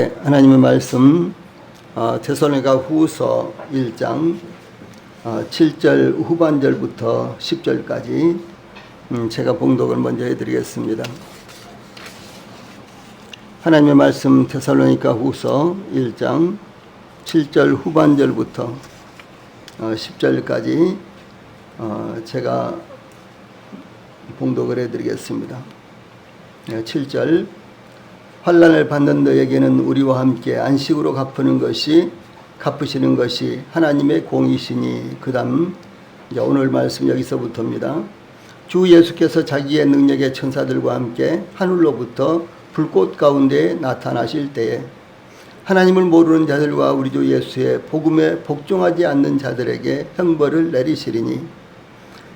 하나님의 말씀 데살로니가 후서 1장 7절 후반절부터 10절까지 제가 봉독을 먼저 해드리겠습니다. 하나님의 말씀 데살로니가 후서 1장 7절 후반절부터 10절까지 제가 봉독을 해드리겠습니다. 7절 환난을 받는 너에게는 우리와 함께 안식으로 갚으시는 것이 하나님의 공이시니. 그 다음 오늘 말씀 여기서부터입니다. 주 예수께서 자기의 능력의 천사들과 함께 하늘로부터 불꽃 가운데 나타나실 때에 하나님을 모르는 자들과 우리 주 예수의 복음에 복종하지 않는 자들에게 형벌을 내리시리니,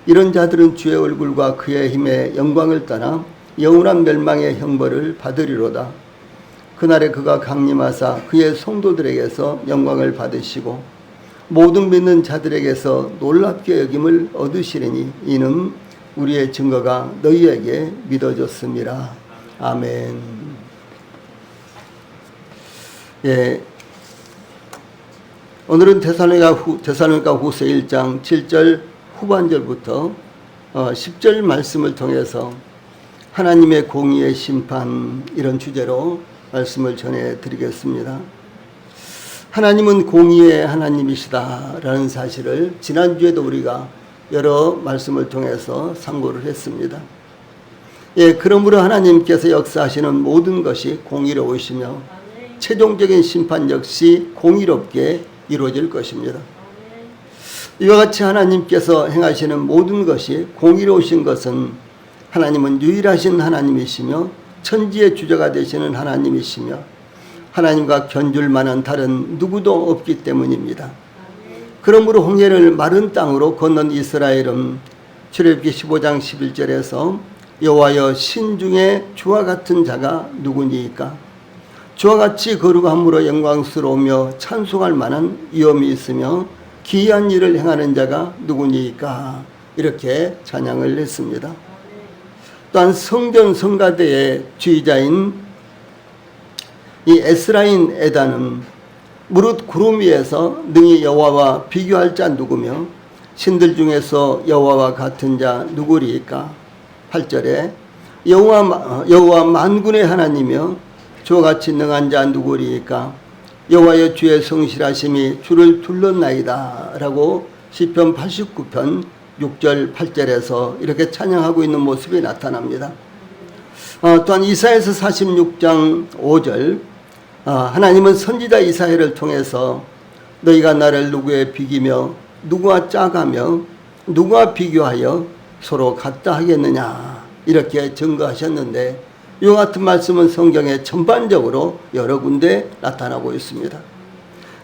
이런 자들은 주의 얼굴과 그의 힘의 영광을 떠나 영원한 멸망의 형벌을 받으리로다. 그날에 그가 강림하사 그의 성도들에게서 영광을 받으시고 모든 믿는 자들에게서 놀랍게 여김을 얻으시리니, 이는 우리의 증거가 너희에게 믿어졌습니다. 아멘. 오늘은 데살로니가 후서 1장 7절 후반절부터 10절 말씀을 통해서 하나님의 공의의 심판, 이런 주제로 말씀을 전해드리겠습니다. 하나님은 공의의 하나님이시다라는 사실을 지난주에도 우리가 여러 말씀을 통해서 상고를 했습니다. 그러므로 하나님께서 역사하시는 모든 것이 공의로우시며 최종적인 심판 역시 공의롭게 이루어질 것입니다. 이와 같이 하나님께서 행하시는 모든 것이 공의로우신 것은 하나님은 유일하신 하나님이시며 천지의 주자가 되시는 하나님이시며 하나님과 견줄 만한 다른 누구도 없기 때문입니다. 그러므로 홍해를 마른 땅으로 건넌 이스라엘은 출애굽기 15장 11절에서 여호와여, 신 중에 주와 같은 자가 누구니이까? 주와 같이 거룩함으로 영광스러우며 찬송할 만한 위엄이 있으며 기이한 일을 행하는 자가 누구니이까? 이렇게 찬양을 했습니다. 또한 성전 성가대의 주의자인 이 에스라인 에다는 무릇 구름 위에서 능히 여호와와 비교할 자 누구며 신들 중에서 여호와와 같은 자 누구리이까? 8절에 여호와 만군의 하나님이며 주와 같이 능한 자 누구리이까? 여호와여, 주의 성실하심이 주를 둘렀나이다 라고 시편 89편 6절 8절에서 이렇게 찬양하고 있는 모습이 나타납니다. 또한 이사야서 46장 5절 하나님은 선지자 이사야를 통해서 너희가 나를 누구에 비기며 누구와 짜가며 누구와 비교하여 서로 같다 하겠느냐, 이렇게 증거하셨는데, 이와 같은 말씀은 성경에 전반적으로 여러 군데 나타나고 있습니다.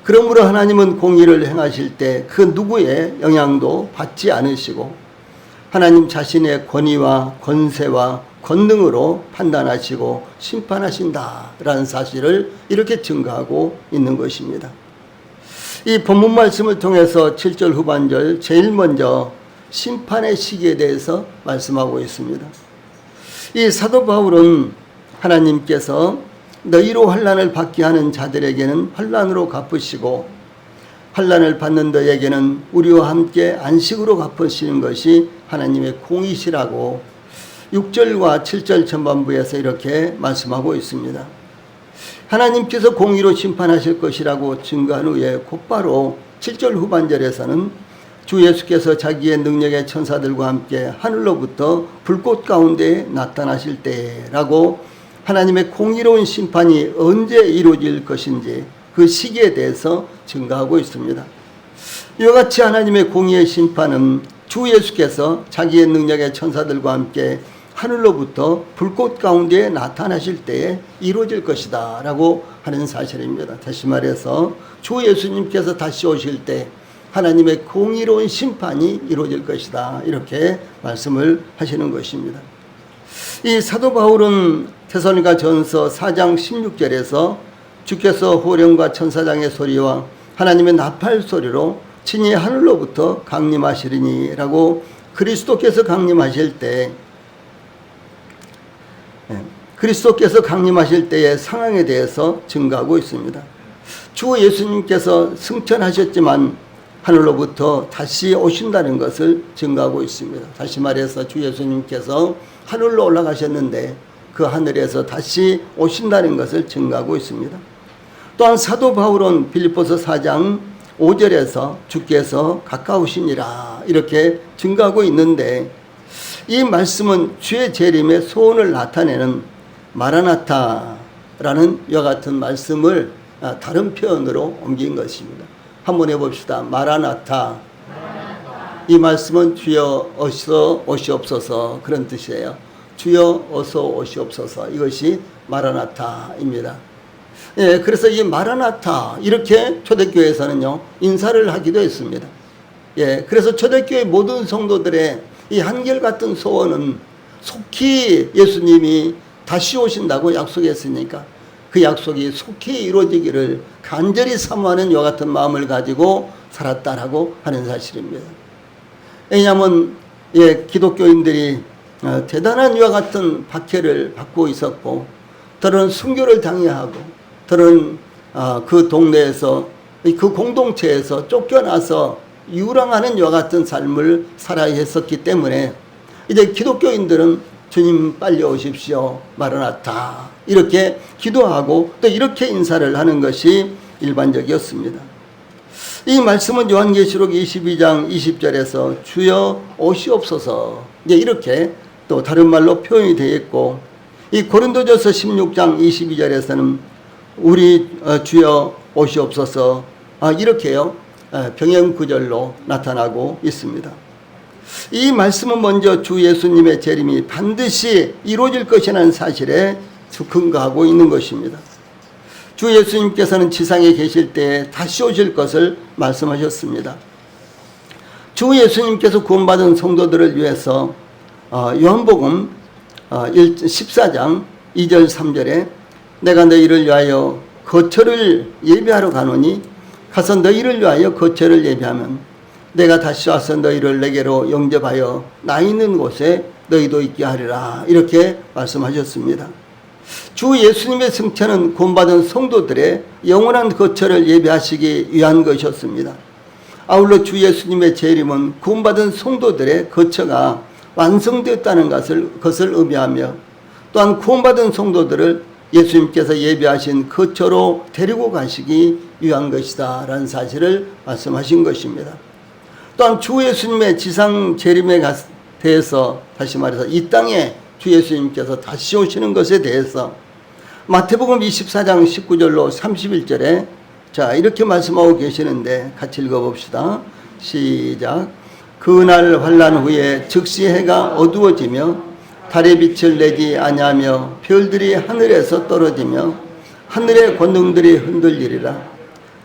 그러므로 하나님은 공의를 행하실 때 그 누구의 영향도 받지 않으시고 하나님 자신의 권위와 권세와 권능으로 판단하시고 심판하신다라는 사실을 이렇게 증거하고 있는 것입니다. 이 본문 말씀을 통해서 7절 후반절 제일 먼저 심판의 시기에 대해서 말씀하고 있습니다. 이 사도 바울은 하나님께서 너희로 환난을 받게 하는 자들에게는 환난으로 갚으시고 환난을 받는 너에게는 우리와 함께 안식으로 갚으시는 것이 하나님의 공이시라고 6절과 7절 전반부에서 이렇게 말씀하고 있습니다. 하나님께서 공의로 심판하실 것이라고 증거한 후에 곧바로 7절 후반절에서는 주 예수께서 자기의 능력의 천사들과 함께 하늘로부터 불꽃 가운데 나타나실 때라고 하나님의 공의로운 심판이 언제 이루어질 것인지 그 시기에 대해서 증거하고 있습니다. 이와 같이 하나님의 공의의 심판은 주 예수께서 자기의 능력의 천사들과 함께 하늘로부터 불꽃 가운데 나타나실 때에 이루어질 것이다 라고 하는 사실입니다. 다시 말해서 주 예수님께서 다시 오실 때 하나님의 공의로운 심판이 이루어질 것이다, 이렇게 말씀을 하시는 것입니다. 이 사도 바울은 데살로니가 전서 4장 16절에서 주께서 호령과 천사장의 소리와 하나님의 나팔 소리로 친히 하늘로부터 강림하시리니 라고 그리스도께서 강림하실 때 그리스도께서 강림하실 때의 상황에 대해서 증거하고 있습니다. 주 예수님께서 승천하셨지만 하늘로부터 다시 오신다는 것을 증거하고 있습니다. 다시 말해서 주 예수님께서 하늘로 올라가셨는데 그 하늘에서 다시 오신다는 것을 증거하고 있습니다. 또한 사도 바울은 빌립보서 4장 5절에서 주께서 가까우시니라 이렇게 증거하고 있는데, 이 말씀은 주의 재림의 소원을 나타내는 마라나타라는 이와 같은 말씀을 다른 표현으로 옮긴 것입니다. 한번 해봅시다. 마라나타. 이 말씀은 주여 어서 오시옵소서 그런 뜻이에요. 주여 어서 오시옵소서, 이것이 마라나타입니다. 예, 그래서 이 마라나타 이렇게 초대교회에서는요 인사를 하기도 했습니다. 예, 그래서 초대교회 모든 성도들의 이 한결같은 소원은 속히 예수님이 다시 오신다고 약속했으니까 그 약속이 속히 이루어지기를 간절히 사모하는 이와 같은 마음을 가지고 살았다라고 하는 사실입니다. 왜냐하면 기독교인들이 대단한 이와 같은 박해를 받고 있었고, 더러는 순교를 당해하고, 더러는 그 동네에서 그 공동체에서 쫓겨나서 유랑하는 이와 같은 삶을 살아야 했었기 때문에 이제 기독교인들은 주님 빨리 오십시오, 마라나타 이렇게 기도하고 또 이렇게 인사를 하는 것이 일반적이었습니다. 이 말씀은 요한계시록 22장 20절에서 주여 오시옵소서 이렇게 또 다른 말로 표현이 되어 있고, 이 고린도전서 16장 22절에서는 우리 주여 오시옵소서 이렇게요 병행구절로 나타나고 있습니다. 이 말씀은 먼저 주 예수님의 재림이 반드시 이루어질 것이라는 사실에 근거하고 있는 것입니다. 주 예수님께서는 지상에 계실 때에 다시 오실 것을 말씀하셨습니다. 주 예수님께서 구원받은 성도들을 위해서 요한복음 14장 2절 3절에 내가 너희를 위하여 거처를 예비하러 가노니 가서 너희를 위하여 거처를 예비하면 내가 다시 와서 너희를 내게로 영접하여 나 있는 곳에 너희도 있게 하리라 이렇게 말씀하셨습니다. 주 예수님의 승천은 구원받은 성도들의 영원한 거처를 예비하시기 위한 것이었습니다. 아울러 주 예수님의 재림은 구원받은 성도들의 거처가 완성되었다는 것을 의미하며, 또한 구원받은 성도들을 예수님께서 예비하신 거처로 데리고 가시기 위한 것이다 라는 사실을 말씀하신 것입니다. 또한 주 예수님의 지상 재림에 대해서, 다시 말해서 이 땅에 주 예수님께서 다시 오시는 것에 대해서 마태복음 24장 19절로 31절에 이렇게 말씀하고 계시는데 같이 읽어봅시다. 시작. 그날 환난 후에 즉시 해가 어두워지며 달의 빛을 내지 아니하며 별들이 하늘에서 떨어지며 하늘의 권능들이 흔들리리라.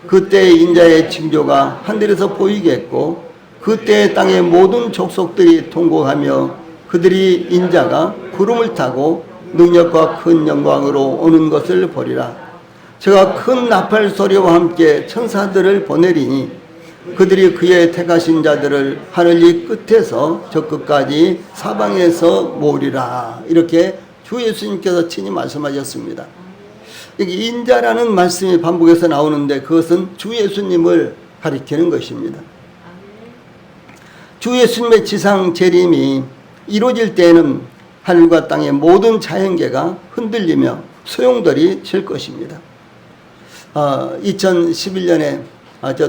그때 인자의 징조가 하늘에서 보이겠고 그때 땅의 모든 족속들이 통곡하며 그들이 인자가 구름을 타고 능력과 큰 영광으로 오는 것을 보리라. 제가 큰 나팔 소리와 함께 천사들을 보내리니 그들이 그의 택하신 자들을 하늘 이 끝에서 저 끝까지 사방에서 모으리라. 이렇게 주 예수님께서 친히 말씀하셨습니다. 여기 인자라는 말씀이 반복해서 나오는데 그것은 주 예수님을 가리키는 것입니다. 주 예수님의 지상 재림이 이루어질 때에는 하늘과 땅의 모든 자연계가 흔들리며 소용돌이 칠 것입니다. 2011년에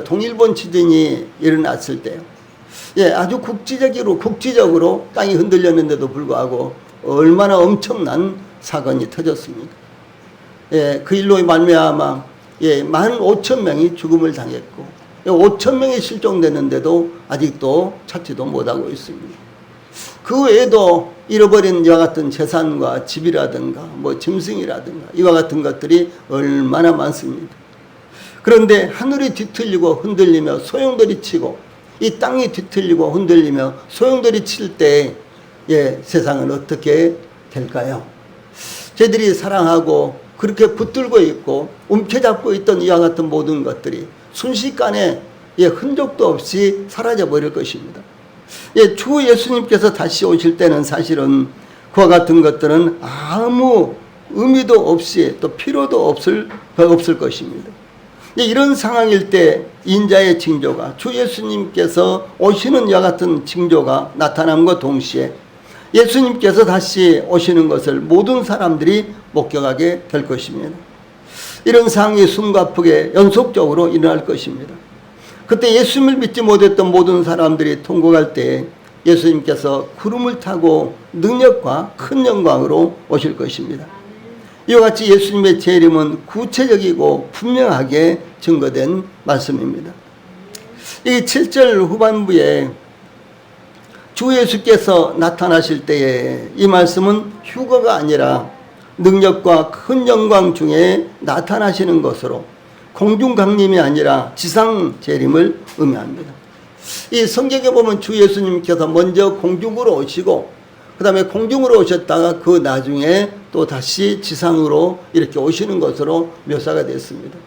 동일본 지진이 일어났을 때요. 아주 국지적으로 땅이 흔들렸는데도 불구하고 얼마나 엄청난 사건이 터졌습니까? 그 일로 말미암아 15,000명이 죽음을 당했고 5,000명이 실종됐는데도 아직도 찾지도 못하고 있습니다. 그 외에도 잃어버린 이와 같은 재산과 집이라든가 짐승이라든가 이와 같은 것들이 얼마나 많습니다. 그런데 하늘이 뒤틀리고 흔들리며 소용돌이 치고 이 땅이 뒤틀리고 흔들리며 소용돌이 칠 때 세상은 어떻게 될까요? 저희들이 사랑하고 그렇게 붙들고 있고 움켜잡고 있던 이와 같은 모든 것들이 순식간에 흔적도 없이 사라져 버릴 것입니다. 주 예수님께서 다시 오실 때는 사실은 그와 같은 것들은 아무 의미도 없이 또 필요도 없을 것입니다. 이런 상황일 때 인자의 징조가 주 예수님께서 오시는 이와 같은 징조가 나타남과 동시에 예수님께서 다시 오시는 것을 모든 사람들이 목격하게 될 것입니다. 이런 상황이 숨가쁘게 연속적으로 일어날 것입니다. 그때 예수님을 믿지 못했던 모든 사람들이 통곡할 때 예수님께서 구름을 타고 능력과 큰 영광으로 오실 것입니다. 이와 같이 예수님의 재림은 구체적이고 분명하게 증거된 말씀입니다. 이 7절 후반부에 주 예수께서 나타나실 때에 이 말씀은 휴거가 아니라 능력과 큰 영광 중에 나타나시는 것으로 공중 강림이 아니라 지상 재림을 의미합니다. 이 성경에 보면 주 예수님께서 먼저 공중으로 오시고 그 다음에 공중으로 오셨다가 그 나중에 또 다시 지상으로 이렇게 오시는 것으로 묘사가 됐습니다.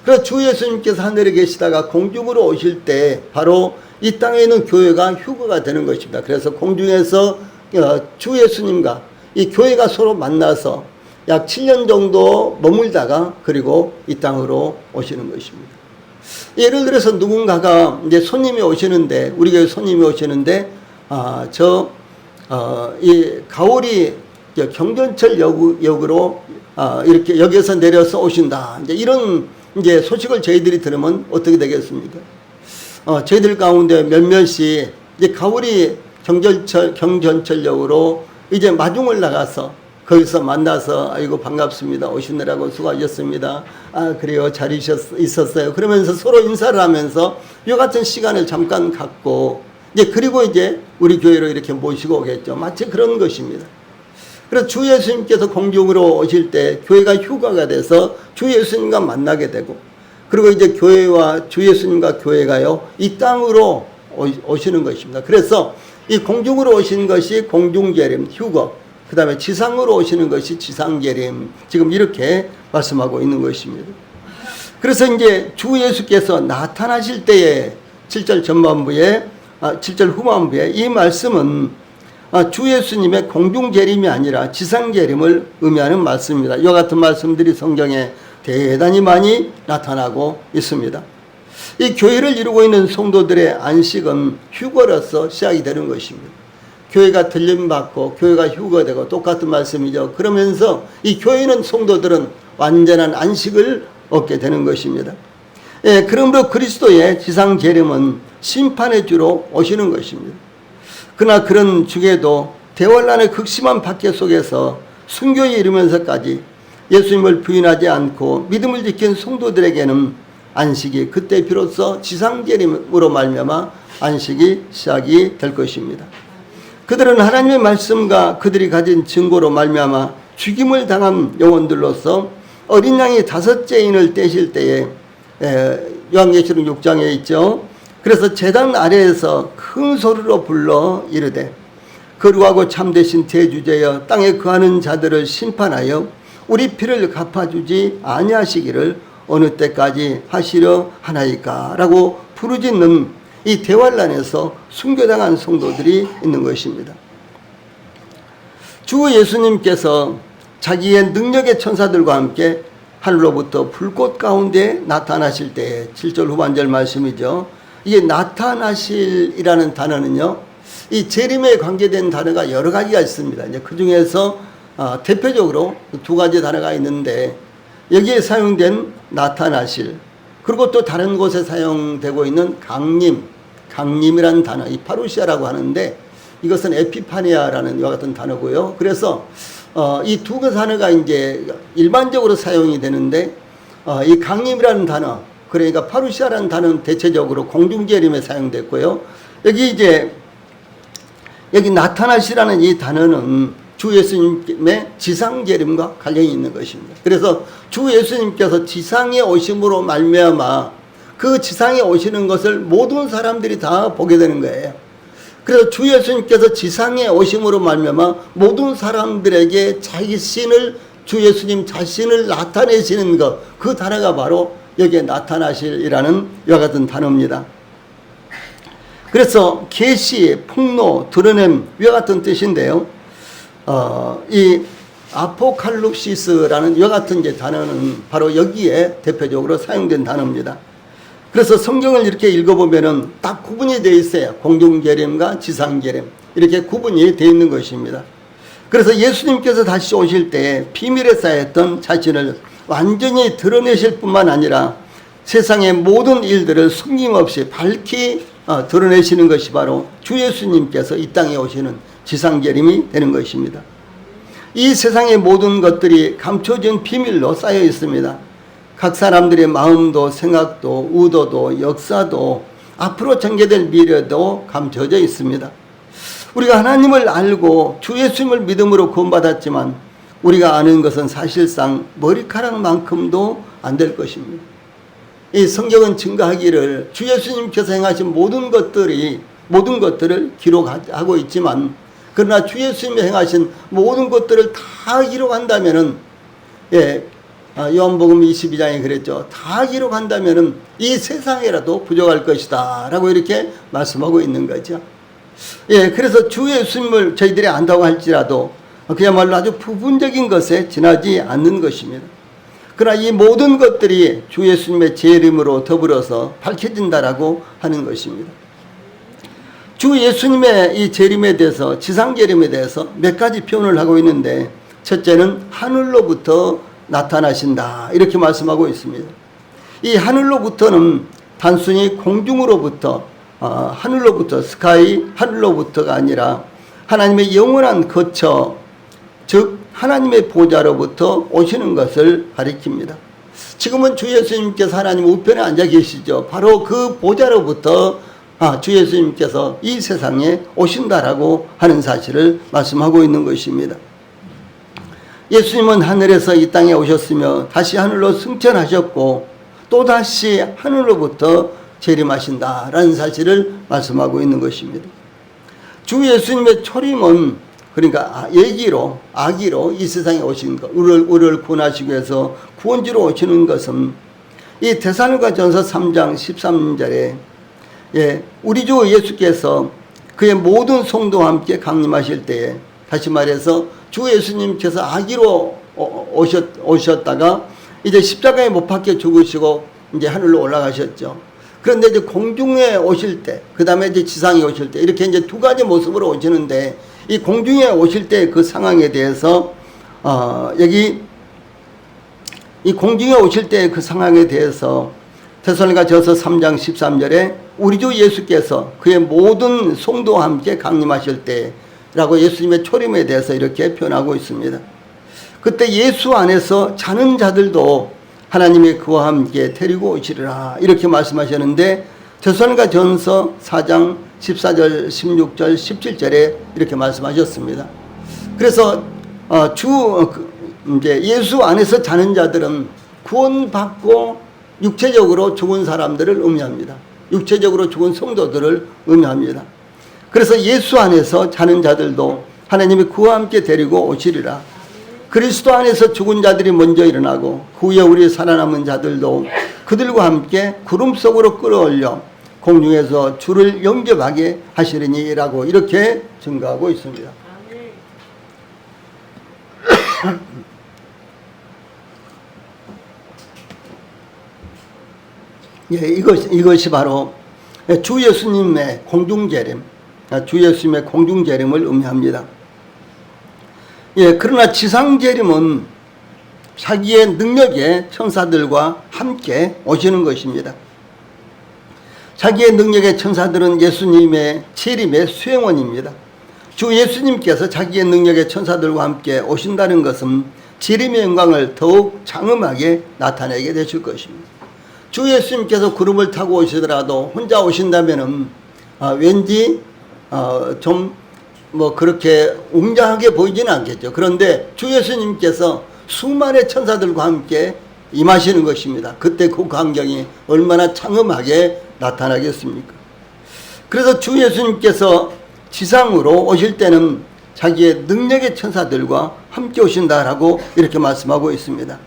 그래서 주 예수님께서 하늘에 계시다가 공중으로 오실 때 바로 이 땅에 있는 교회가 휴거가 되는 것입니다. 그래서 공중에서 주 예수님과 이 교회가 서로 만나서 약 7년 정도 머물다가 그리고 이 땅으로 오시는 것입니다. 예를 들어서 누군가가 이제 손님이 오시는데 우리 교회 손님이 오시는데 이 가오리 경전철 역으로 이렇게 역에서 내려서 오신다. 이제 이런 이제 소식을 저희들이 들으면 어떻게 되겠습니까? 저희들 가운데 몇몇이 이제 가오리 경전철역으로 이제 마중을 나가서 거기서 만나서 아이고 반갑습니다. 오시느라고 수고하셨습니다. 아 그래요 잘 있었어요. 그러면서 서로 인사를 하면서 이 같은 시간을 잠깐 갖고 이제 그리고 이제 우리 교회로 이렇게 모시고 오겠죠. 마치 그런 것입니다. 그래서 주 예수님께서 공중으로 오실 때 교회가 휴가가 돼서 주 예수님과 만나게 되고 그리고 이제 교회와 주 예수님과 교회가요 이 땅으로 오시는 것입니다. 그래서 이 공중으로 오신 것이 공중재림 휴거, 그 다음에 지상으로 오시는 것이 지상재림, 지금 이렇게 말씀하고 있는 것입니다. 그래서 이제 주 예수께서 나타나실 때에 7절 전반부에 7절 후반부에 이 말씀은 주 예수님의 공중재림이 아니라 지상재림을 의미하는 말씀입니다. 이와 같은 말씀들이 성경에 대단히 많이 나타나고 있습니다. 이 교회를 이루고 있는 성도들의 안식은 휴거로서 시작이 되는 것입니다. 교회가 들림받고 교회가 휴거되고 똑같은 말씀이죠. 그러면서 이 교회는 성도들은 완전한 안식을 얻게 되는 것입니다. 예, 그러므로 그리스도의 지상재림은 심판의 주로 오시는 것입니다. 그러나 그런 중에도 대환란의 극심한 박해 속에서 순교에 이르면서까지 예수님을 부인하지 않고 믿음을 지킨 성도들에게는 안식이 그때 비로소 지상재림으로 말미암아 안식이 시작이 될 것입니다. 그들은 하나님의 말씀과 그들이 가진 증거로 말미암아 죽임을 당한 영혼들로서 어린 양이 5째인을 떼실 때에 요한계시록 6장에 있죠. 그래서 제단 아래에서 큰 소리로 불러 이르되 거룩하고 참되신 대주제여 땅에 거하는 자들을 심판하여 우리 피를 갚아주지 아니하시기를 어느 때까지 하시려 하나이까 라고 부르짖는 이 대환란에서 순교당한 성도들이 있는 것입니다. 주 예수님께서 자기의 능력의 천사들과 함께 하늘로부터 불꽃 가운데 나타나실 때 7절 후반절 말씀이죠. 이게 나타나실이라는 단어는요, 이 재림에 관계된 단어가 여러 가지가 있습니다. 이제 그 중에서 대표적으로 2가지 단어가 있는데 여기에 사용된 나타나실, 그리고 또 다른 곳에 사용되고 있는 강림이라는 단어, 이 파루시아라고 하는데 이것은 에피파니아라는 이와 같은 단어고요. 그래서 이 2개 단어가 이제 일반적으로 사용이 되는데 이 강림이라는 단어, 그러니까 파루시아라는 단어는 대체적으로 공중재림에 사용됐고요. 여기 나타나시라는 이 단어는 주 예수님의 지상재림과 관련이 있는 것입니다. 그래서 주 예수님께서 지상에 오심으로 말미암아 그 지상에 오시는 것을 모든 사람들이 다 보게 되는 거예요. 그래서 주 예수님께서 지상에 오심으로 말미암아 모든 사람들에게 자신을, 주 예수님 자신을 나타내시는 것, 그 단어가 바로 여기에 나타나실이라는 이와 같은 단어입니다. 그래서 계시, 폭로, 드러냄 이와 같은 뜻인데요. 이 아포칼립시스라는 이와 같은 이제 단어는 바로 여기에 대표적으로 사용된 단어입니다. 그래서 성경을 이렇게 읽어보면은 딱 구분이 되어 있어요. 공중재림과 지상재림. 이렇게 구분이 되어 있는 것입니다. 그래서 예수님께서 다시 오실 때 비밀에 쌓였던 자신을 완전히 드러내실 뿐만 아니라 세상의 모든 일들을 숨김없이 밝히 드러내시는 것이 바로 주 예수님께서 이 땅에 오시는 지상재림이 되는 것입니다. 이 세상의 모든 것들이 감춰진 비밀로 쌓여 있습니다. 각 사람들의 마음도 생각도 의도도 역사도 앞으로 전개될 미래도 감춰져 있습니다. 우리가 하나님을 알고 주 예수님을 믿음으로 구원받았지만 우리가 아는 것은 사실상 머리카락만큼도 안 될 것입니다. 이 성경은 증거하기를 주 예수님께서 행하신 모든 것들을 기록하고 있지만 그러나 주 예수님이 행하신 모든 것들을 다 기록한다면은 요한복음 22장에 그랬죠. 다 기록한다면은 이 세상이라도 부족할 것이다 라고 이렇게 말씀하고 있는 거죠. 그래서 주 예수님을 저희들이 안다고 할지라도 그야말로 아주 부분적인 것에 지나지 않는 것입니다. 그러나 이 모든 것들이 주 예수님의 재림으로 더불어서 밝혀진다라고 하는 것입니다. 주 예수님의 이 재림에 대해서 지상 재림에 대해서 몇 가지 표현을 하고 있는데 첫째는 하늘로부터 나타나신다 이렇게 말씀하고 있습니다. 이 하늘로부터는 단순히 공중으로부터 하늘로부터 스카이 하늘로부터가 아니라 하나님의 영원한 거처 즉 하나님의 보좌로부터 오시는 것을 가리킵니다. 지금은 주 예수님께서 하나님 우편에 앉아 계시죠. 바로 그 보좌로부터 주 예수님께서 이 세상에 오신다라고 하는 사실을 말씀하고 있는 것입니다. 예수님은 하늘에서 이 땅에 오셨으며 다시 하늘로 승천하셨고 또다시 하늘로부터 재림하신다라는 사실을 말씀하고 있는 것입니다. 주 예수님의 초림은 그러니까 아기로 이 세상에 오신 것, 우리를 구원하시기 위해서 구원주로 오시는 것은 이 데살로니가전서 3장 13절에 우리 주 예수께서 그의 모든 성도와 함께 강림하실 때에 다시 말해서 주 예수님께서 아기로 오셨다가 이제 십자가에 못 박혀 죽으시고 이제 하늘로 올라가셨죠. 그런데 이제 공중에 오실 때, 그 다음에 이제 지상에 오실 때 이렇게 이제 두 가지 모습으로 오시는데 이 공중에 오실 때 그 상황에 대해서 여기 이 공중에 오실 때 그 상황에 대해서 데살로니가전서 3장 13절에 우리 주 예수께서 그의 모든 성도와 함께 강림하실 때라고 예수님의 초림에 대해서 이렇게 표현하고 있습니다. 그때 예수 안에서 자는 자들도 하나님이 그와 함께 데리고 오시리라 이렇게 말씀하셨는데 데살로니가전서 4장 14절, 16절, 17절에 이렇게 말씀하셨습니다. 그래서 이제 예수 안에서 자는 자들은 구원받고 육체적으로 죽은 사람들을 의미합니다. 육체적으로 죽은 성도들을 의미합니다. 그래서 예수 안에서 자는 자들도 하나님이 그와 함께 데리고 오시리라. 그리스도 안에서 죽은 자들이 먼저 일어나고 그 후에 우리 살아남은 자들도 그들과 함께 구름 속으로 끌어올려 공중에서 주를 영접하게 하시리니라고 이렇게 증거하고 있습니다. 이것이 바로 주 예수님의 공중재림, 주 예수님의 공중재림을 의미합니다. 그러나 지상재림은 자기의 능력의 천사들과 함께 오시는 것입니다. 자기의 능력의 천사들은 예수님의 재림의 수행원입니다. 주 예수님께서 자기의 능력의 천사들과 함께 오신다는 것은 재림의 영광을 더욱 장엄하게 나타내게 되실 것입니다. 주 예수님께서 구름을 타고 오시더라도 혼자 오신다면은 왠지 좀 그렇게 웅장하게 보이지는 않겠죠. 그런데 주 예수님께서 수많은 천사들과 함께 임하시는 것입니다. 그때 그 광경이 얼마나 장엄하게 나타나겠습니까? 그래서 주 예수님께서 지상으로 오실 때는 자기의 능력의 천사들과 함께 오신다라고 이렇게 말씀하고 있습니다.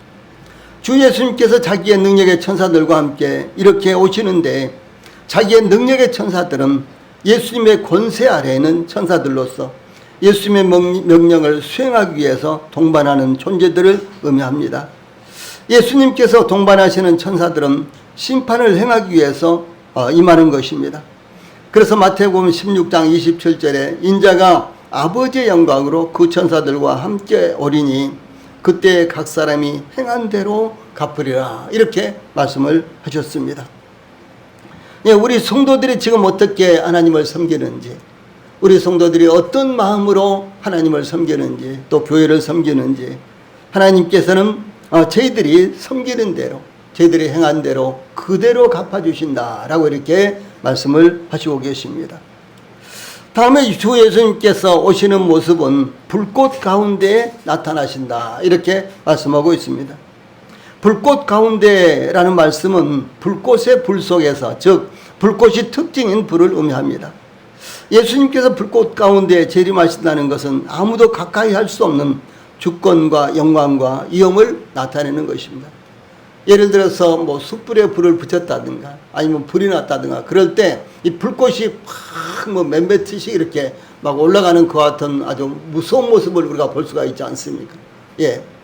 주 예수님께서 자기의 능력의 천사들과 함께 이렇게 오시는데 자기의 능력의 천사들은 예수님의 권세 아래에 있는 천사들로서 예수님의 명령을 수행하기 위해서 동반하는 존재들을 의미합니다. 예수님께서 동반하시는 천사들은 심판을 행하기 위해서 임하는 것입니다. 그래서 마태복음 16장 27절에 인자가 아버지의 영광으로 그 천사들과 함께 오리니 그때 각 사람이 행한 대로 갚으리라, 이렇게 말씀을 하셨습니다. 우리 성도들이 지금 어떻게 하나님을 섬기는지, 우리 성도들이 어떤 마음으로 하나님을 섬기는지, 또 교회를 섬기는지, 하나님께서는 저희들이 섬기는 대로, 저희들이 행한 대로 그대로 갚아주신다라고 이렇게 말씀을 하시고 계십니다. 다음에 주 예수님께서 오시는 모습은 불꽃 가운데 나타나신다, 이렇게 말씀하고 있습니다. 불꽃 가운데라는 말씀은 불꽃의 불 속에서, 즉 불꽃이 특징인 불을 의미합니다. 예수님께서 불꽃 가운데 재림하신다는 것은 아무도 가까이 할 수 없는 주권과 영광과 위엄을 나타내는 것입니다. 예를 들어서 뭐 숯불에 불을 붙였다든가 아니면 불이 났다든가 그럴 때 이 불꽃이 막 몇 메트씩 이렇게 막 올라가는 그 같은 아주 무서운 모습을 우리가 볼 수가 있지 않습니까?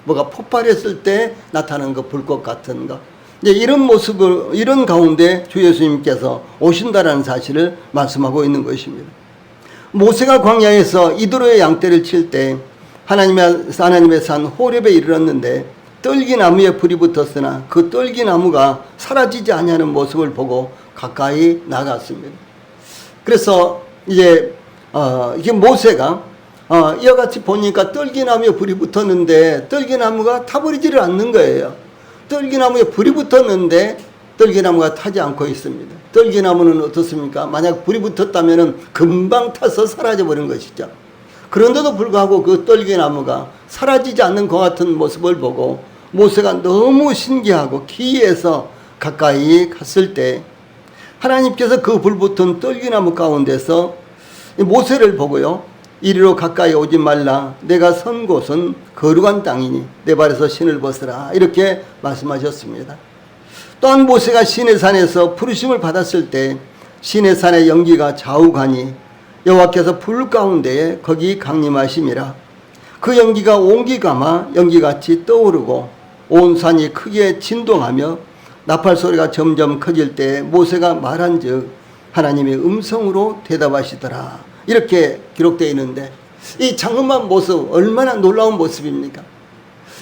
뭐가 폭발했을 때 나타나는 그 불꽃 같은 거. 이런 모습을, 이런 가운데 주 예수님께서 오신다라는 사실을 말씀하고 있는 것입니다. 모세가 광야에서 이도로의 양떼를 칠 때 하나님의 산 호렙에 이르렀는데 떨기나무에 불이 붙었으나 그 떨기나무가 사라지지 아니하는 모습을 보고 가까이 나갔습니다. 그래서 이게 모세가 이와 같이 보니까 떨기나무에 불이 붙었는데 떨기나무가 타버리지를 않는 거예요. 떨기나무에 불이 붙었는데 떨기나무가 타지 않고 있습니다. 떨기나무는 어떻습니까? 만약 불이 붙었다면 금방 타서 사라져버린 것이죠. 그런데도 불구하고 그 떨기나무가 사라지지 않는 것 같은 모습을 보고 모세가 너무 신기하고 기이해서 가까이 갔을 때 하나님께서 그 불붙은 떨기나무 가운데서 모세를 보고요, 이리로 가까이 오지 말라, 내가 선 곳은 거룩한 땅이니 내 발에서 신을 벗으라, 이렇게 말씀하셨습니다. 또한 모세가 시내산에서 부르심을 받았을 때 시내산의 연기가 좌우가니 여호와께서 불 가운데에 거기 강림하심이라. 그 연기가 온기 감아 연기같이 떠오르고 온 산이 크게 진동하며 나팔 소리가 점점 커질 때 모세가 말한즉 하나님의 음성으로 대답하시더라, 이렇게 기록되어 있는데 이 장엄한 모습 얼마나 놀라운 모습입니까?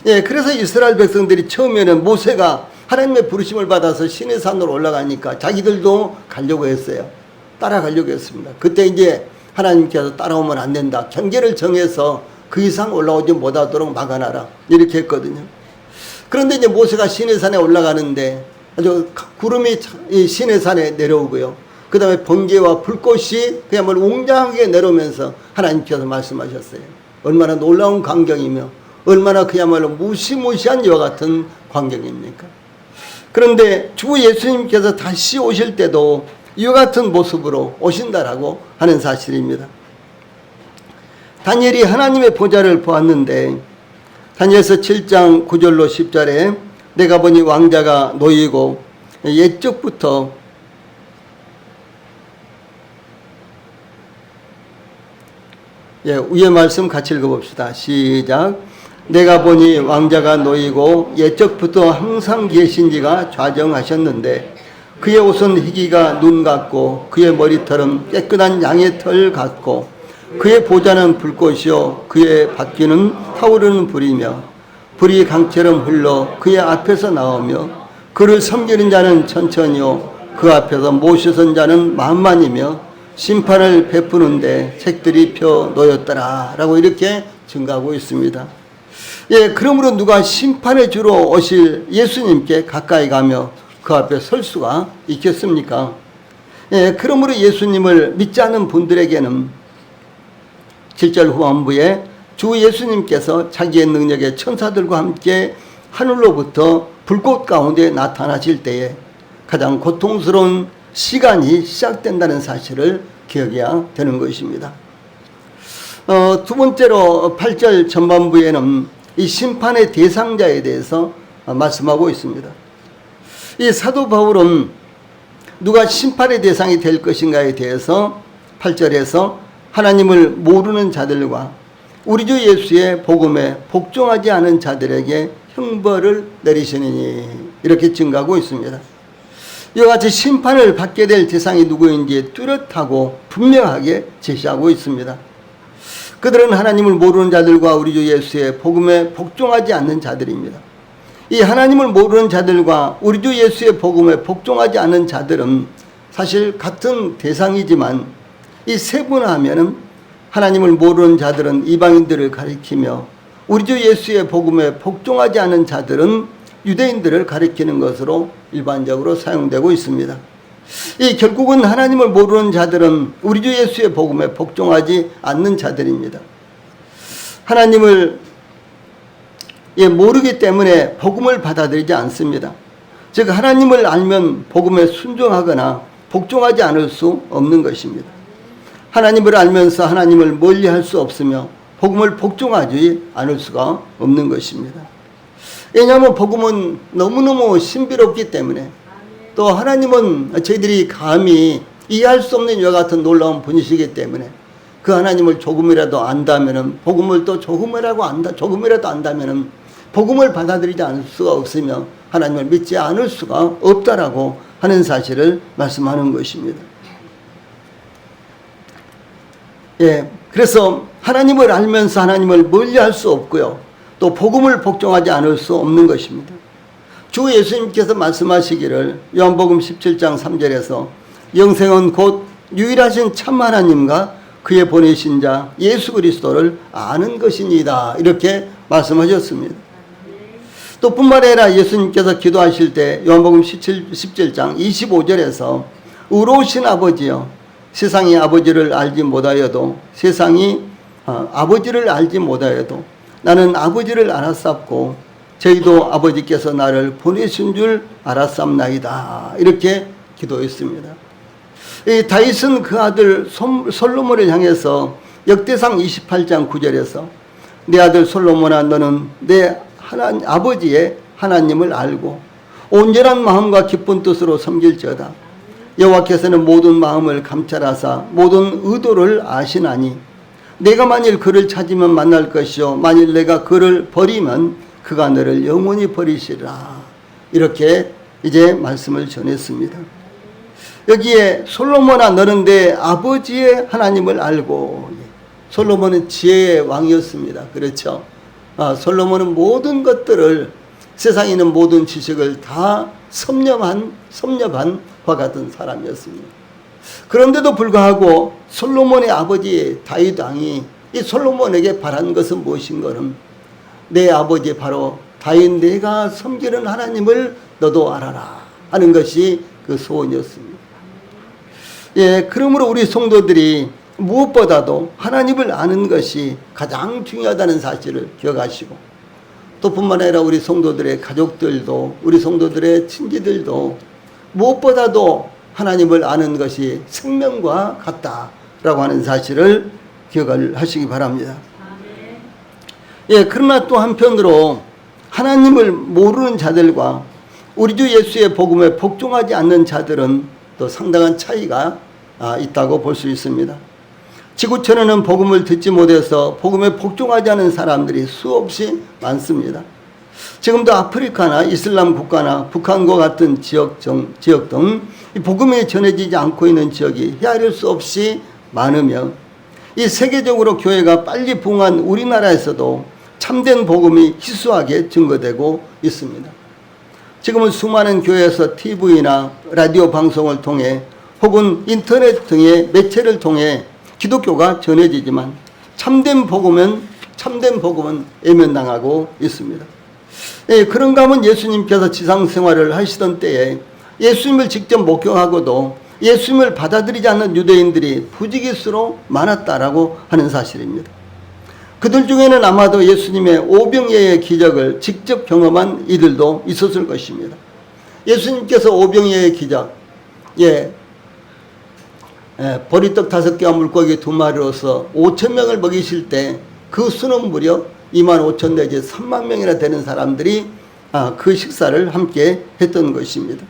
그래서 이스라엘 백성들이 처음에는 모세가 하나님의 부르심을 받아서 시내산으로 올라가니까 자기들도 가려고 했어요. 따라가려고 했습니다. 그때 이제 하나님께서 따라오면 안 된다, 경계를 정해서 그 이상 올라오지 못하도록 막아놔라, 이렇게 했거든요. 그런데 이제 모세가 시내산에 올라가는데 아주 구름이 이 시내산에 내려오고요, 그 다음에 번개와 불꽃이 그야말로 웅장하게 내려오면서 하나님께서 말씀하셨어요. 얼마나 놀라운 광경이며 얼마나 그야말로 무시무시한 이와 같은 광경입니까? 그런데 주 예수님께서 다시 오실 때도 이와 같은 모습으로 오신다라고 하는 사실입니다. 다니엘이 하나님의 보좌를 보았는데 다니엘서 7장 9절로 10절에 내가 보니 왕자가 놓이고 옛적부터 위의 말씀 같이 읽어봅시다. 시작. 내가 보니 왕자가 놓이고 옛적부터 항상 계신 이가 좌정하셨는데 그의 옷은 희기가 눈 같고 그의 머리털은 깨끗한 양의 털 같고 그의 보좌는 불꽃이요 그의 바퀴는 타오르는 불이며 불이 강처럼 흘러 그의 앞에서 나오며 그를 섬기는 자는 천천히요 그 앞에서 모셔선 자는 만만이며 심판을 베푸는데 책들이 펴 놓였더라 라고 이렇게 증가하고 있습니다. 그러므로 누가 심판의 주로 오실 예수님께 가까이 가며 그 앞에 설 수가 있겠습니까? 그러므로 예수님을 믿지 않는 분들에게는 7절 후반부에 주 예수님께서 자기의 능력의 천사들과 함께 하늘로부터 불꽃 가운데 나타나실 때에 가장 고통스러운 시간이 시작된다는 사실을 기억해야 되는 것입니다. 두 번째로 8절 전반부에는 이 심판의 대상자에 대해서 말씀하고 있습니다. 이 사도 바울은 누가 심판의 대상이 될 것인가에 대해서 8절에서 하나님을 모르는 자들과 우리 주 예수의 복음에 복종하지 않은 자들에게 형벌을 내리시느니 이렇게 증가하고 있습니다. 이와 같이 심판을 받게 될 대상이 누구인지 뚜렷하고 분명하게 제시하고 있습니다. 그들은 하나님을 모르는 자들과 우리 주 예수의 복음에 복종하지 않는 자들입니다. 이 하나님을 모르는 자들과 우리 주 예수의 복음에 복종하지 않는 자들은 사실 같은 대상이지만 이 세분화하면은 하나님을 모르는 자들은 이방인들을 가리키며 우리 주 예수의 복음에 복종하지 않은 자들은 유대인들을 가리키는 것으로 일반적으로 사용되고 있습니다. 이 결국은 하나님을 모르는 자들은 우리 주 예수의 복음에 복종하지 않는 자들입니다. 하나님을 모르기 때문에 복음을 받아들이지 않습니다. 즉 하나님을 알면 복음에 순종하거나 복종하지 않을 수 없는 것입니다. 하나님을 알면서 하나님을 멀리할 수 없으며 복음을 복종하지 않을 수가 없는 것입니다. 왜냐하면 복음은 너무너무 신비롭기 때문에 또 하나님은 저희들이 감히 이해할 수 없는 이와 같은 놀라운 분이시기 때문에 그 하나님을 조금이라도 안다면은 복음을 또 조금이라도 안다면은 복음을 받아들이지 않을 수가 없으며 하나님을 믿지 않을 수가 없다라고 하는 사실을 말씀하는 것입니다. 그래서 하나님을 알면서 하나님을 멀리할 수 없고요. 또 복음을 복종하지 않을 수 없는 것입니다. 주 예수님께서 말씀하시기를 요한복음 17장 3절에서 영생은 곧 유일하신 참 하나님과 그의 보내신 자 예수 그리스도를 아는 것이니이다 이렇게 말씀하셨습니다. 또 뿐만 아니라 예수님께서 기도하실 때 요한복음 17장 25절에서 의로우신 아버지여 세상이 아버지를 알지 못하여도 아버지를 알지 못하여도 나는 아버지를 알았sap고 저희도 아버지께서 나를 보내신 줄 알았sap나이다 이렇게 기도했습니다. 이 다윗은 그 아들 솔로몬을 향해서 역대상 28장 9절에서 내 아들 솔로몬아 너는 내 아버지의 하나님을 알고 온전한 마음과 기쁜 뜻으로 섬길지어다. 여호와께서는 모든 마음을 감찰하사 모든 의도를 아시나니 내가 만일 그를 찾으면 만날 것이요 만일 내가 그를 버리면 그가 너를 영원히 버리시리라 이렇게 이제 말씀을 전했습니다. 여기에 솔로몬아 너는 내 아버지의 하나님을 알고 솔로몬은 지혜의 왕이었습니다. 그렇죠? 솔로몬은 모든 것들을 세상에 있는 모든 지식을 다 섭렵한 과 같은 사람이었습니다. 그런데도 불구하고 솔로몬의 아버지 다윗 왕이 이 솔로몬에게 바란 것은 무엇인가는 내 아버지 바로 다윗 내가 섬기는 하나님을 너도 알아라 하는 것이 그 소원이었습니다. 그러므로 우리 성도들이 무엇보다도 하나님을 아는 것이 가장 중요하다는 사실을 기억하시고 또 뿐만 아니라 우리 성도들의 가족들도 우리 성도들의 친지들도 무엇보다도 하나님을 아는 것이 생명과 같다라고 하는 사실을 기억을 하시기 바랍니다. 그러나 또 한편으로 하나님을 모르는 자들과 우리 주 예수의 복음에 복종하지 않는 자들은 또 상당한 차이가 있다고 볼 수 있습니다. 지구촌에는 복음을 듣지 못해서 복음에 복종하지 않은 사람들이 수없이 많습니다. 지금도 아프리카나 이슬람 국가나 북한과 같은 지역 등 복음이 전해지지 않고 있는 지역이 헤아릴 수 없이 많으며 이 세계적으로 교회가 빨리 부흥한 우리나라에서도 참된 복음이 희소하게 증거되고 있습니다. 지금은 수많은 교회에서 TV나 라디오 방송을 통해 혹은 인터넷 등의 매체를 통해 기독교가 전해지지만 참된 복음은 외면당하고 있습니다. 그런가 하면 예수님께서 지상생활을 하시던 때에 예수님을 직접 목격하고도 예수님을 받아들이지 않는 유대인들이 부지기수로 많았다라고 하는 사실입니다. 그들 중에는 아마도 예수님의 오병이어의 기적을 직접 경험한 이들도 있었을 것입니다. 예수님께서 오병이어의 기적, 보리떡 5개와 물고기 2마리로서 5,000명을 먹이실 때 그 수는 무려 25,000 내지 3만 명이나 되는 사람들이 그 식사를 함께 했던 것입니다.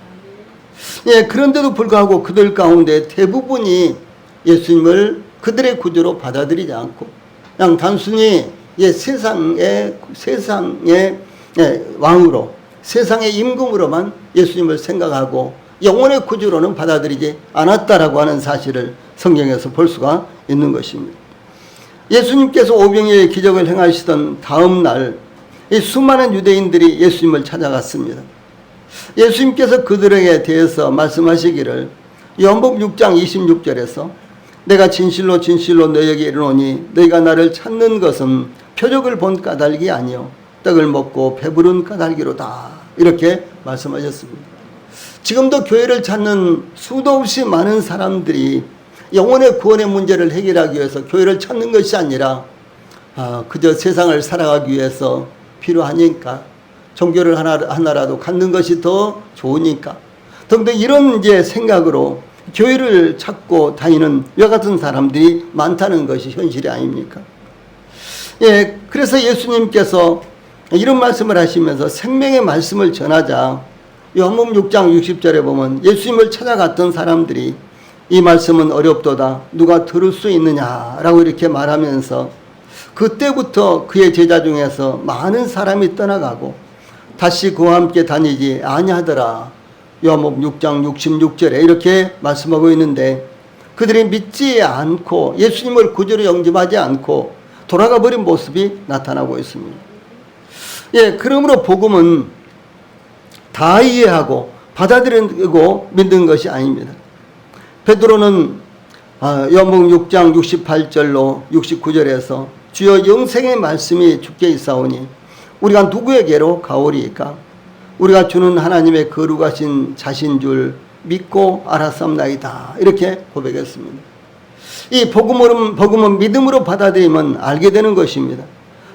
그런데도 불구하고 그들 가운데 대부분이 예수님을 그들의 구주로 받아들이지 않고 그냥 단순히 세상의 왕으로, 세상의 임금으로만 예수님을 생각하고 영혼의 구주로는 받아들이지 않았다라고 하는 사실을 성경에서 볼 수가 있는 것입니다. 예수님께서 오병이어의 기적을 행하시던 다음 날 이 수많은 유대인들이 예수님을 찾아갔습니다. 예수님께서 그들에게 대해서 말씀하시기를 요한복음 6장 26절에서 내가 진실로 진실로 너희에게 이르노니 너희가 나를 찾는 것은 표적을 본 까닭이 아니요 떡을 먹고 배부른 까닭이로다, 이렇게 말씀하셨습니다. 지금도 교회를 찾는 수도 없이 많은 사람들이 영혼의 구원의 문제를 해결하기 위해서 교회를 찾는 것이 아니라 그저 세상을 살아가기 위해서 필요하니까, 종교를 하나라도 갖는 것이 더 좋으니까 등등 이런 생각으로 교회를 찾고 다니는 이와 같은 사람들이 많다는 것이 현실이 아닙니까? 그래서 예수님께서 이런 말씀을 하시면서 생명의 말씀을 전하자 요한복음 6장 60절에 보면 예수님을 찾아갔던 사람들이 이 말씀은 어렵도다 누가 들을 수 있느냐라고 이렇게 말하면서 그때부터 그의 제자 중에서 많은 사람이 떠나가고 다시 그와 함께 다니지 아니하더라. 요한복음 6장 66절에 이렇게 말씀하고 있는데, 그들이 믿지 않고 예수님을 구주로 영접하지 않고 돌아가 버린 모습이 나타나고 있습니다. 그러므로 복음은 다 이해하고 받아들이고 믿는 것이 아닙니다. 베드로는 요한복음 6장 68절로 69절에서 주여 영생의 말씀이 주께 있사오니 우리가 누구에게로 가오리이까? 우리가 주는 하나님의 거룩하신 자신 줄 믿고 알았사옵나이다, 이렇게 고백했습니다. 이 복음은 믿음으로 받아들이면 알게 되는 것입니다.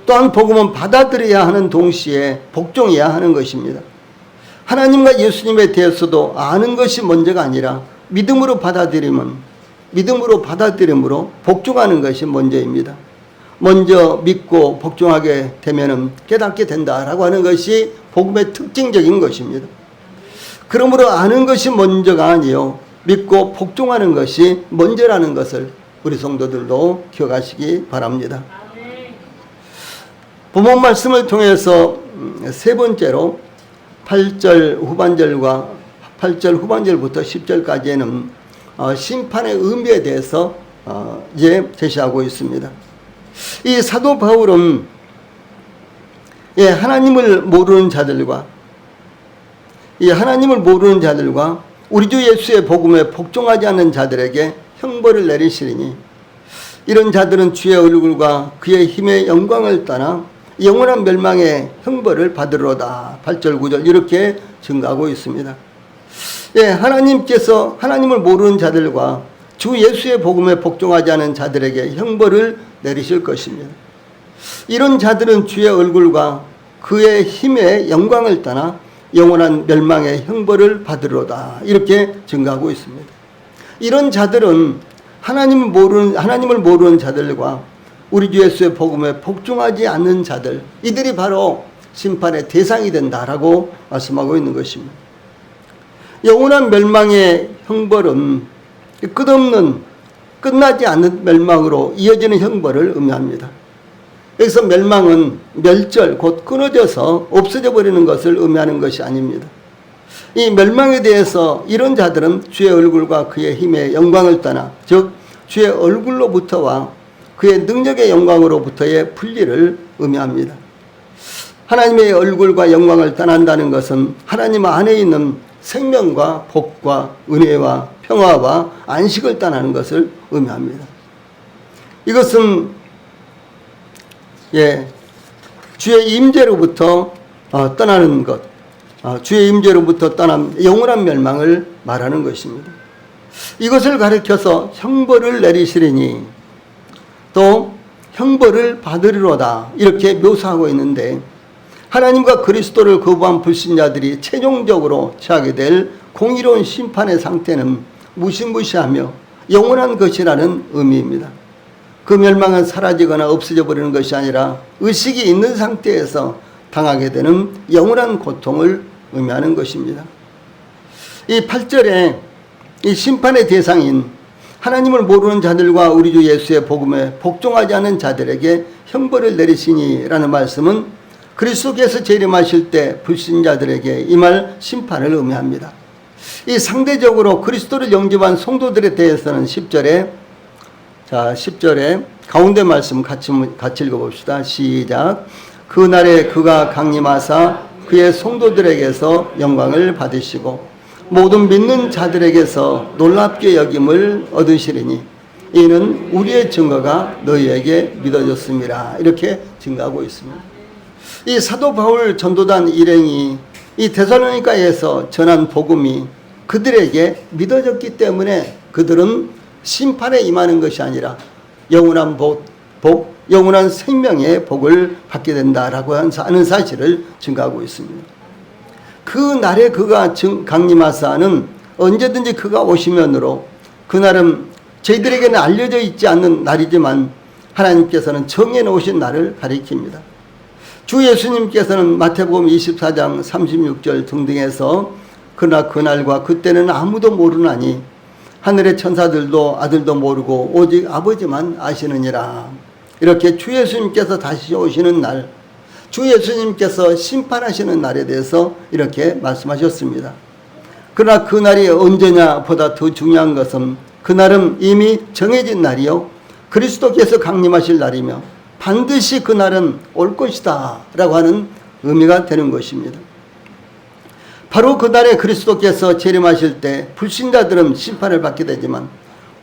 또한 복음은 받아들여야 하는 동시에 복종해야 하는 것입니다. 하나님과 예수님에 대해서도 아는 것이 먼저가 아니라 믿음으로 받아들임으로 복종하는 것이 먼저입니다. 먼저 믿고 복종하게 되면은 깨닫게 된다라고 하는 것이 복음의 특징적인 것입니다. 그러므로 아는 것이 먼저가 아니요 믿고 복종하는 것이 먼저라는 것을 우리 성도들도 기억하시기 바랍니다. 본문 말씀을 통해서 세 번째로 8절 후반절부터 10절까지는 심판의 의미에 대해서 제시하고 있습니다. 이 사도 바울은 하나님을 모르는 자들과 우리 주 예수의 복음에 복종하지 않는 자들에게 형벌을 내리시리니 이런 자들은 주의 얼굴과 그의 힘의 영광을 떠나 영원한 멸망의 형벌을 받으리로다. 8절 9절 이렇게 증가하고 있습니다. 하나님께서 하나님을 모르는 자들과 주 예수의 복음에 복종하지 않은 자들에게 형벌을 내리실 것입니다. 이런 자들은 주의 얼굴과 그의 힘의 영광을 떠나 영원한 멸망의 형벌을 받으리로다. 이렇게 증가하고 있습니다. 이런 자들은 하나님을 모르는 자들과 우리 주 예수의 복음에 복종하지 않는 자들, 이들이 바로 심판의 대상이 된다라고 말씀하고 있는 것입니다. 영원한 멸망의 형벌은 끝나지 않는 멸망으로 이어지는 형벌을 의미합니다. 여기서 멸망은 멸절, 곧 끊어져서 없어져 버리는 것을 의미하는 것이 아닙니다. 이 멸망에 대해서 이런 자들은 주의 얼굴과 그의 힘의 영광을 떠나, 즉 주의 얼굴로부터와 그의 능력의 영광으로부터의 분리를 의미합니다. 하나님의 얼굴과 영광을 떠난다는 것은 하나님 안에 있는 생명과 복과 은혜와 평화와 안식을 떠나는 것을 의미합니다. 이것은 주의 임재로부터 떠나는 것, 주의 임재로부터 떠난 영원한 멸망을 말하는 것입니다. 이것을 가리켜서 형벌을 내리시리니 또 형벌을 받으리로다 이렇게 묘사하고 있는데, 하나님과 그리스도를 거부한 불신자들이 최종적으로 처하게 될 공의로운 심판의 상태는 무시무시하며 영원한 것이라는 의미입니다. 그 멸망은 사라지거나 없어져 버리는 것이 아니라 의식이 있는 상태에서 당하게 되는 영원한 고통을 의미하는 것입니다. 이 8절에 이 심판의 대상인 하나님을 모르는 자들과 우리 주 예수의 복음에 복종하지 않은 자들에게 형벌을 내리시니라는 말씀은 그리스도께서 재림하실 때 불신자들에게 임할 심판을 의미합니다. 이 상대적으로 그리스도를 영접한 성도들에 대해서는 10절에 가운데 말씀 같이 읽어봅시다. 시작. 그날에 그가 강림하사 그의 성도들에게서 영광을 받으시고 모든 믿는 자들에게서 놀랍게 여김을 얻으시리니 이는 우리의 증거가 너희에게 믿어졌습니다. 이렇게 증거하고 있습니다. 이 사도 바울 전도단 일행이 이 데살로니가에서 전한 복음이 그들에게 믿어졌기 때문에 그들은 심판에 임하는 것이 아니라 영원한 영원한 생명의 복을 받게 된다라고 하는 사실을 증거하고 있습니다. 그 날에 그가 강림하사는 언제든지 그가 오시면으로 그날은 저희들에게는 알려져 있지 않는 날이지만 하나님께서는 정해 놓으신 날을 가리킵니다. 주 예수님께서는 마태복음 24장 36절 등등에서 그러나 그날과 그때는 아무도 모르나니 하늘의 천사들도 아들도 모르고 오직 아버지만 아시느니라. 이렇게 주 예수님께서 다시 오시는 날, 주 예수님께서 심판하시는 날에 대해서 이렇게 말씀하셨습니다. 그러나 그 날이 언제냐 보다 더 중요한 것은 그날은 이미 정해진 날이요 그리스도께서 강림하실 날이며 반드시 그날은 올 것이다 라고 하는 의미가 되는 것입니다. 바로 그날에 그리스도께서 재림하실 때 불신자들은 심판을 받게 되지만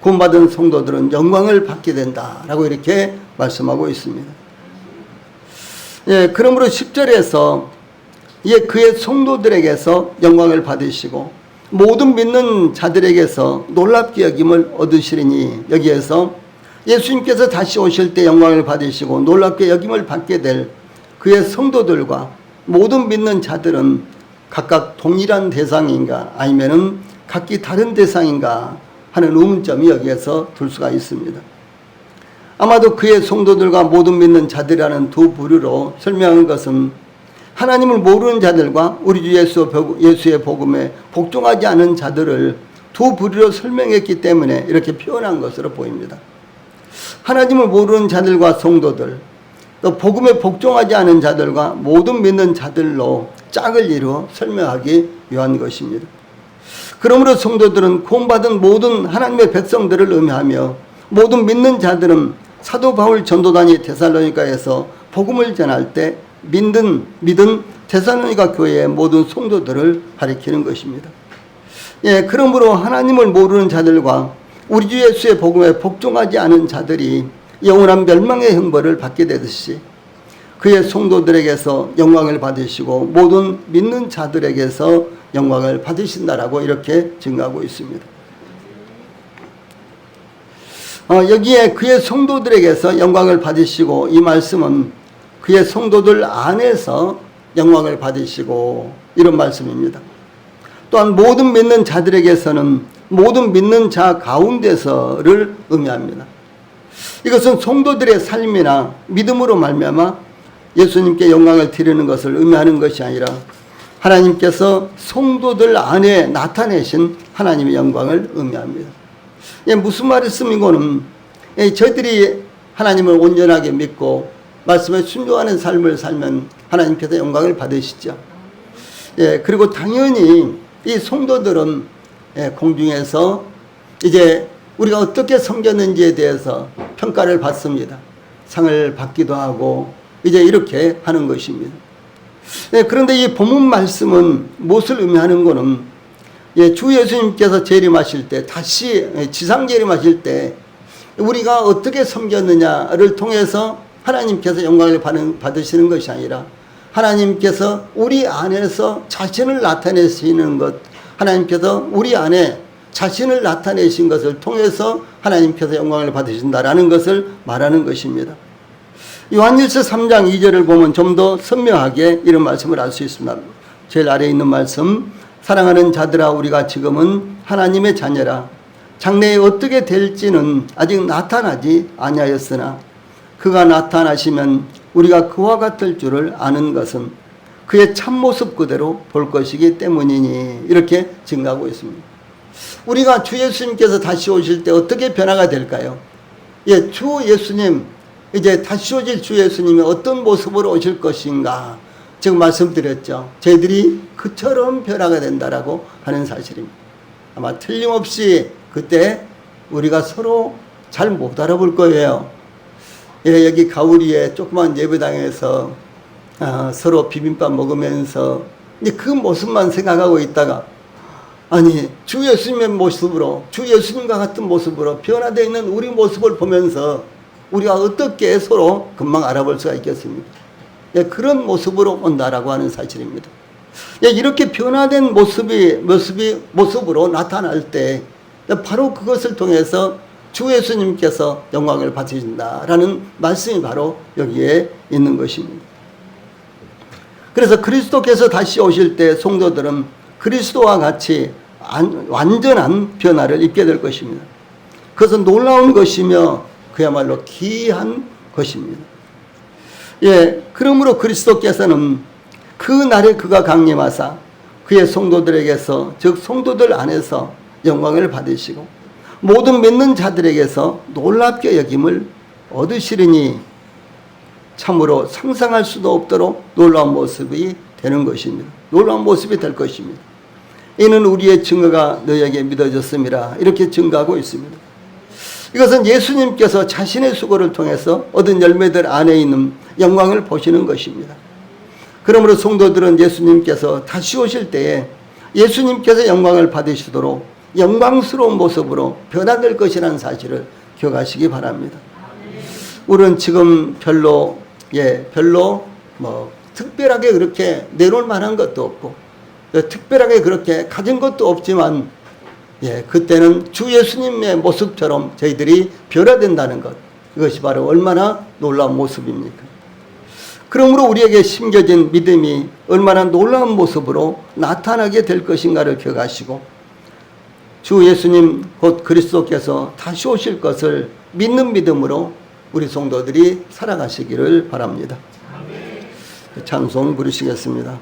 구원받은 성도들은 영광을 받게 된다라고 이렇게 말씀하고 있습니다. 예, 그러므로 10절에서 그의 성도들에게서 영광을 받으시고 모든 믿는 자들에게서 놀랍게 여김을 얻으시리니 여기에서 예수님께서 다시 오실 때 영광을 받으시고 놀랍게 여김을 받게 될 그의 성도들과 모든 믿는 자들은 각각 동일한 대상인가 아니면은 각기 다른 대상인가 하는 의문점이 여기에서 둘 수가 있습니다. 아마도 그의 성도들과 모든 믿는 자들이라는 두 부류로 설명한 것은 하나님을 모르는 자들과 우리 주 예수의 복음에 복종하지 않은 자들을 두 부류로 설명했기 때문에 이렇게 표현한 것으로 보입니다. 하나님을 모르는 자들과 성도들, 또 복음에 복종하지 않은 자들과 모든 믿는 자들로 짝을 이루어 설명하기 위한 것입니다. 그러므로 성도들은 구원받은 모든 하나님의 백성들을 의미하며 모든 믿는 자들은 사도 바울 전도단이 데살로니가에서 복음을 전할 때 믿은 데살로니가 교회의 모든 성도들을 가리키는 것입니다. 예, 그러므로 하나님을 모르는 자들과 우리 주 예수의 복음에 복종하지 않은 자들이 영원한 멸망의 형벌을 받게 되듯이 그의 성도들에게서 영광을 받으시고 모든 믿는 자들에게서 영광을 받으신다라고 이렇게 증거하고 있습니다. 여기에 그의 성도들에게서 영광을 받으시고 이 말씀은 그의 성도들 안에서 영광을 받으시고 이런 말씀입니다. 또한 모든 믿는 자들에게서는 모든 믿는 자 가운데서를 의미합니다. 이것은 성도들의 삶이나 믿음으로 말미암아 예수님께 영광을 드리는 것을 의미하는 것이 아니라 하나님께서 성도들 안에 나타내신 하나님의 영광을 의미합니다. 무슨 말씀이고는 저희들이 하나님을 온전하게 믿고 말씀에 순종하는 삶을 살면 하나님께서 영광을 받으시죠. 그리고 당연히 이 성도들은 공중에서 이제 우리가 어떻게 섬겼는지에 대해서 평가를 받습니다. 상을 받기도 하고 이제 이렇게 하는 것입니다. 그런데 이 본문 말씀은 무엇을 의미하는 거는 주 예수님께서 재림하실 때 다시 지상 재림하실 때 우리가 어떻게 섬겼느냐를 통해서 하나님께서 영광을 받으시는 것이 아니라 하나님께서 우리 안에서 자신을 나타내시는 것, 하나님께서 우리 안에 자신을 나타내신 것을 통해서 하나님께서 영광을 받으신다라는 것을 말하는 것입니다. 요한일서 3장 2절을 보면 좀 더 선명하게 이런 말씀을 알 수 있습니다. 제일 아래에 있는 말씀, 사랑하는 자들아 우리가 지금은 하나님의 자녀라. 장래에 어떻게 될지는 아직 나타나지 아니하였으나 그가 나타나시면 우리가 그와 같을 줄을 아는 것은 그의 참모습 그대로 볼 것이기 때문이니 이렇게 증가하고 있습니다. 우리가 주 예수님께서 다시 오실 때 어떻게 변화가 될까요? 예, 주 예수님, 이제 다시 오실 주 예수님이 어떤 모습으로 오실 것인가? 지금 말씀드렸죠. 저희들이 그처럼 변화가 된다라고 하는 사실입니다. 아마 틀림없이 그때 우리가 서로 잘 못 알아볼 거예요. 예, 여기 가우리에 조그만 예배당에서 서로 비빔밥 먹으면서 이제 그 모습만 생각하고 있다가 아니 주 예수님의 모습으로 주 예수님과 같은 모습으로 변화되어 있는 우리 모습을 보면서 우리가 어떻게 서로 금방 알아볼 수가 있겠습니까? 예, 그런 모습으로 온다라고 하는 사실입니다. 예, 이렇게 변화된 모습으로 나타날 때 바로 그것을 통해서 주 예수님께서 영광을 받으신다라는 말씀이 바로 여기에 있는 것입니다. 그래서 그리스도께서 다시 오실 때 성도들은 그리스도와 같이 완전한 변화를 입게 될 것입니다. 그것은 놀라운 것이며 그야말로 귀한 것입니다. 예, 그러므로 그리스도께서는 그 날에 그가 강림하사 그의 성도들에게서 즉 성도들 안에서 영광을 받으시고 모든 믿는 자들에게서 놀랍게 여김을 얻으시리니 참으로 상상할 수도 없도록 놀라운 모습이 되는 것입니다. 놀라운 모습이 될 것입니다. 이는 우리의 증거가 너희에게 믿어졌음이라 이렇게 증거하고 있습니다. 이것은 예수님께서 자신의 수고를 통해서 얻은 열매들 안에 있는 영광을 보시는 것입니다. 그러므로 성도들은 예수님께서 다시 오실 때에 예수님께서 영광을 받으시도록 영광스러운 모습으로 변화될 것이라는 사실을 기억하시기 바랍니다. 우리는 지금 별로 특별하게 그렇게 내놓을 만한 것도 없고 특별하게 그렇게 가진 것도 없지만 그때는 주 예수님의 모습처럼 저희들이 변화된다는 것, 이것이 바로 얼마나 놀라운 모습입니까? 그러므로 우리에게 심겨진 믿음이 얼마나 놀라운 모습으로 나타나게 될 것인가를 기억하시고 주 예수님 곧 그리스도께서 다시 오실 것을 믿는 믿음으로 우리 성도들이 살아가시기를 바랍니다. 찬송 부르시겠습니다.